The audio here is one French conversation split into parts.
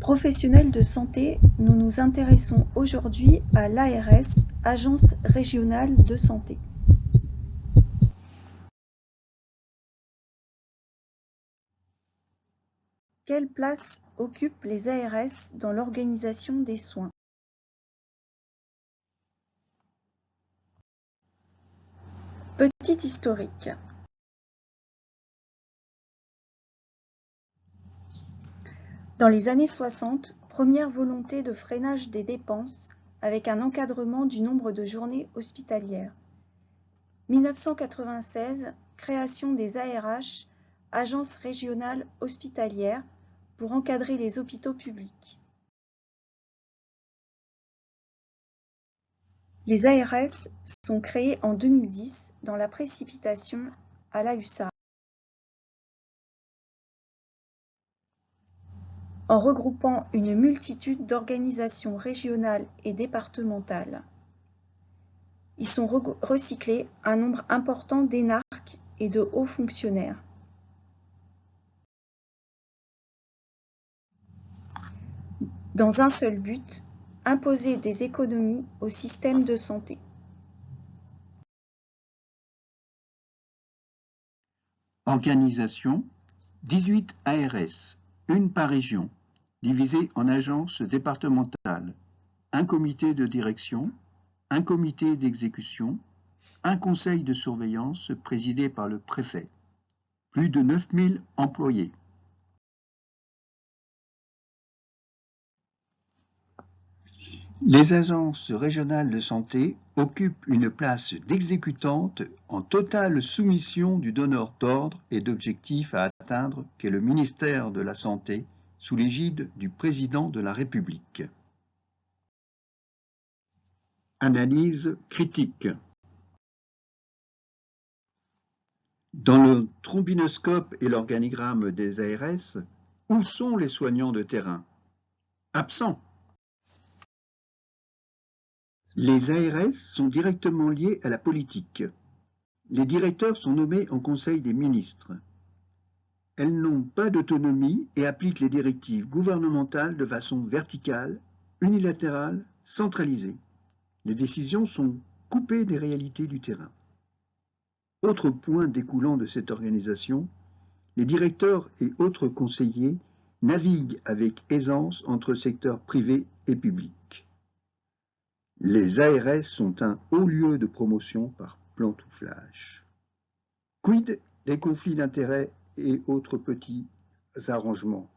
Professionnels de santé, nous nous intéressons aujourd'hui à l'ARS, Agence régionale de santé. Quelle place occupent les ARS dans l'organisation des soins? Petit historique. Dans les années 60, première volonté de freinage des dépenses avec un encadrement du nombre de journées hospitalières. 1996, création des ARH, Agences régionales hospitalières, pour encadrer les hôpitaux publics. Les ARS sont créées en 2010 dans la précipitation à la USAR, en regroupant une multitude d'organisations régionales et départementales. Y sont recyclés un nombre important d'énarques et de hauts fonctionnaires. Dans un seul but, imposer des économies au système de santé. Organisation, 18 ARS, une par région, divisée en agences départementales, un comité de direction, un comité d'exécution, un conseil de surveillance présidé par le préfet. Plus de 9000 employés. Les agences régionales de santé occupent une place d'exécutante en totale soumission du donneur d'ordre et d'objectifs à atteindre qu'est le ministère de la Santé sous l'égide du président de la République. Analyse critique. Dans le trombinoscope et l'organigramme des ARS, où sont les soignants de terrain? Absents. Les ARS sont directement liés à la politique. Les directeurs sont nommés en Conseil des ministres. Elles n'ont pas d'autonomie et appliquent les directives gouvernementales de façon verticale, unilatérale, centralisée. Les décisions sont coupées des réalités du terrain. Autre point découlant de cette organisation, les directeurs et autres conseillers naviguent avec aisance entre secteurs privé et public. Les ARS sont un haut lieu de promotion par pantouflage. Quid des conflits d'intérêts et autres petits arrangements?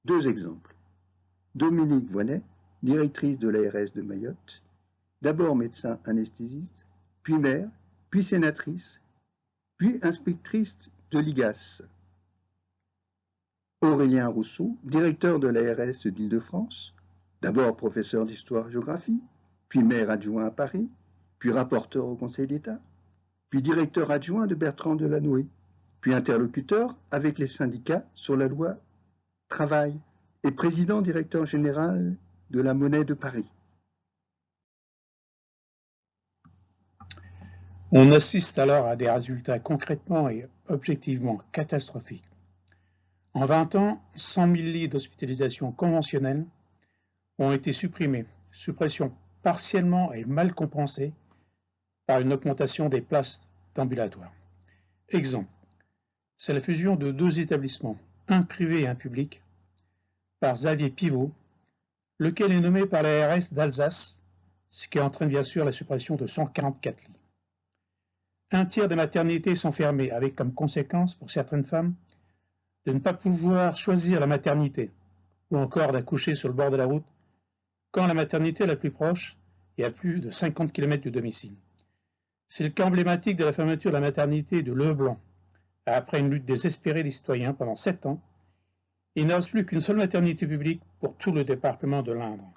Deux exemples. Dominique Voynet, directrice de l'ARS de Mayotte, d'abord médecin anesthésiste, puis maire, puis sénatrice, puis inspectrice de l'IGAS. Aurélien Rousseau, directeur de l'ARS d'Île-de-France, d'abord professeur d'histoire-géographie, puis maire adjoint à Paris, puis rapporteur au Conseil d'État, puis directeur adjoint de Bertrand Delanoë, puis interlocuteur avec les syndicats sur la loi Travail et président directeur général de la Monnaie de Paris. On assiste alors à des résultats concrètement et objectivement catastrophiques. En 20 ans, 100 000 lits d'hospitalisation conventionnels ont été supprimés, suppression partiellement et mal compensée par une augmentation des places d'ambulatoire. Exemple, c'est la fusion de deux établissements, un privé et un public, par Xavier Pivot, lequel est nommé par la ARS d'Alsace, ce qui entraîne bien sûr la suppression de 144 lits. Un tiers des maternités sont fermées, avec comme conséquence pour certaines femmes de ne pas pouvoir choisir la maternité, ou encore d'accoucher sur le bord de la route, quand la maternité est la plus proche est à plus de 50 km du domicile. C'est le cas emblématique de la fermeture de la maternité de Leblanc. Après une lutte désespérée des citoyens pendant 7 ans, il ne reste plus qu'une seule maternité publique pour tout le département de l'Indre.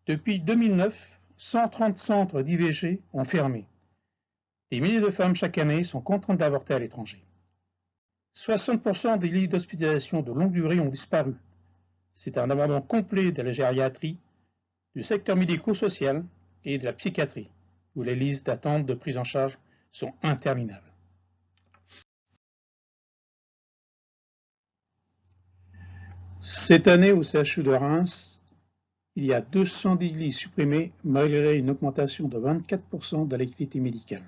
Depuis 2009, 130 centres d'IVG ont fermé. Des milliers de femmes chaque année sont contraintes d'avorter à l'étranger. 60% des lits d'hospitalisation de longue durée ont disparu. C'est un abandon complet de la gériatrie, du secteur médico-social et de la psychiatrie, où les listes d'attente de prise en charge sont interminables. Cette année au CHU de Reims, il y a 210 lits supprimés malgré une augmentation de 24% de l'activité médicale.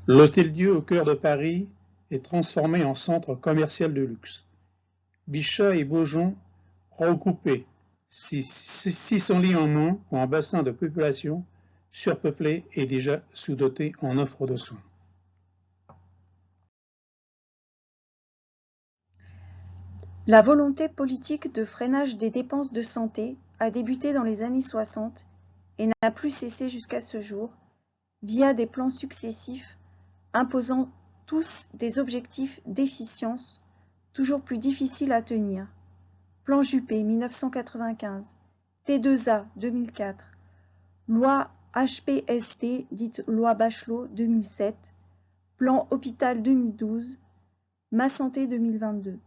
L'Hôtel-Dieu au cœur de Paris est transformé en centre commercial de luxe. Bichat et Beaujon regroupés, 600 lits en moins ou un bassin de population surpeuplé et déjà sous-doté en offre de soins. La volonté politique de freinage des dépenses de santé a débuté dans les années 60 et n'a plus cessé jusqu'à ce jour, via des plans successifs imposant tous des objectifs d'efficience toujours plus difficiles à tenir. Plan Juppé 1995, T2A 2004, loi HPST dite loi Bachelot 2007, plan Hôpital 2012, Ma Santé 2022.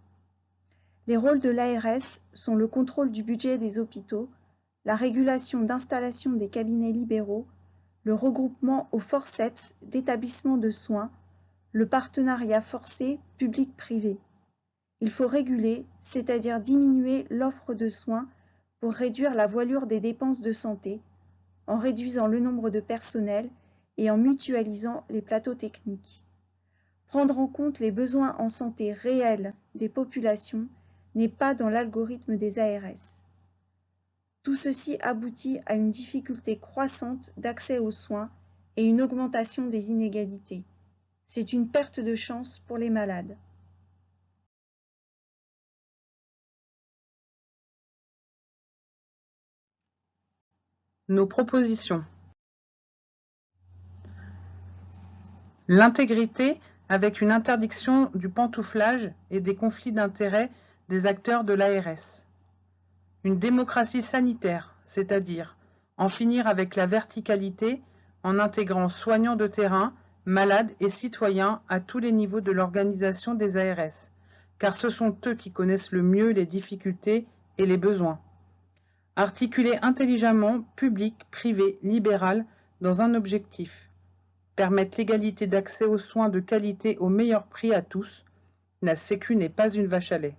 Les rôles de l'ARS sont le contrôle du budget des hôpitaux, la régulation d'installation des cabinets libéraux, le regroupement au forceps d'établissements de soins, le partenariat forcé public-privé. Il faut réguler, c'est-à-dire diminuer l'offre de soins pour réduire la voilure des dépenses de santé, en réduisant le nombre de personnel et en mutualisant les plateaux techniques. Prendre en compte les besoins en santé réels des populations n'est pas dans l'algorithme des ARS. Tout ceci aboutit à une difficulté croissante d'accès aux soins et une augmentation des inégalités. C'est une perte de chance pour les malades. Nos propositions. L'intégrité avec une interdiction du pantouflage et des conflits d'intérêts des acteurs de l'ARS. Une démocratie sanitaire, c'est-à-dire en finir avec la verticalité en intégrant soignants de terrain, malades et citoyens à tous les niveaux de l'organisation des ARS, car ce sont eux qui connaissent le mieux les difficultés et les besoins. Articuler intelligemment public, privé, libéral dans un objectif. Permettre l'égalité d'accès aux soins de qualité au meilleur prix à tous. La Sécu n'est pas une vache à lait.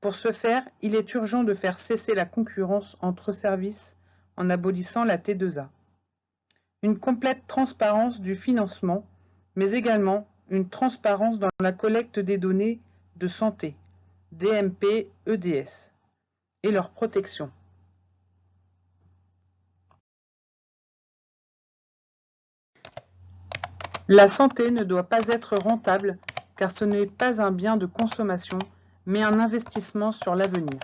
Pour ce faire, il est urgent de faire cesser la concurrence entre services en abolissant la T2A. Une complète transparence du financement, mais également une transparence dans la collecte des données de santé, DMP, EDS, et leur protection. La santé ne doit pas être rentable, car ce n'est pas un bien de consommation, mais un investissement sur l'avenir.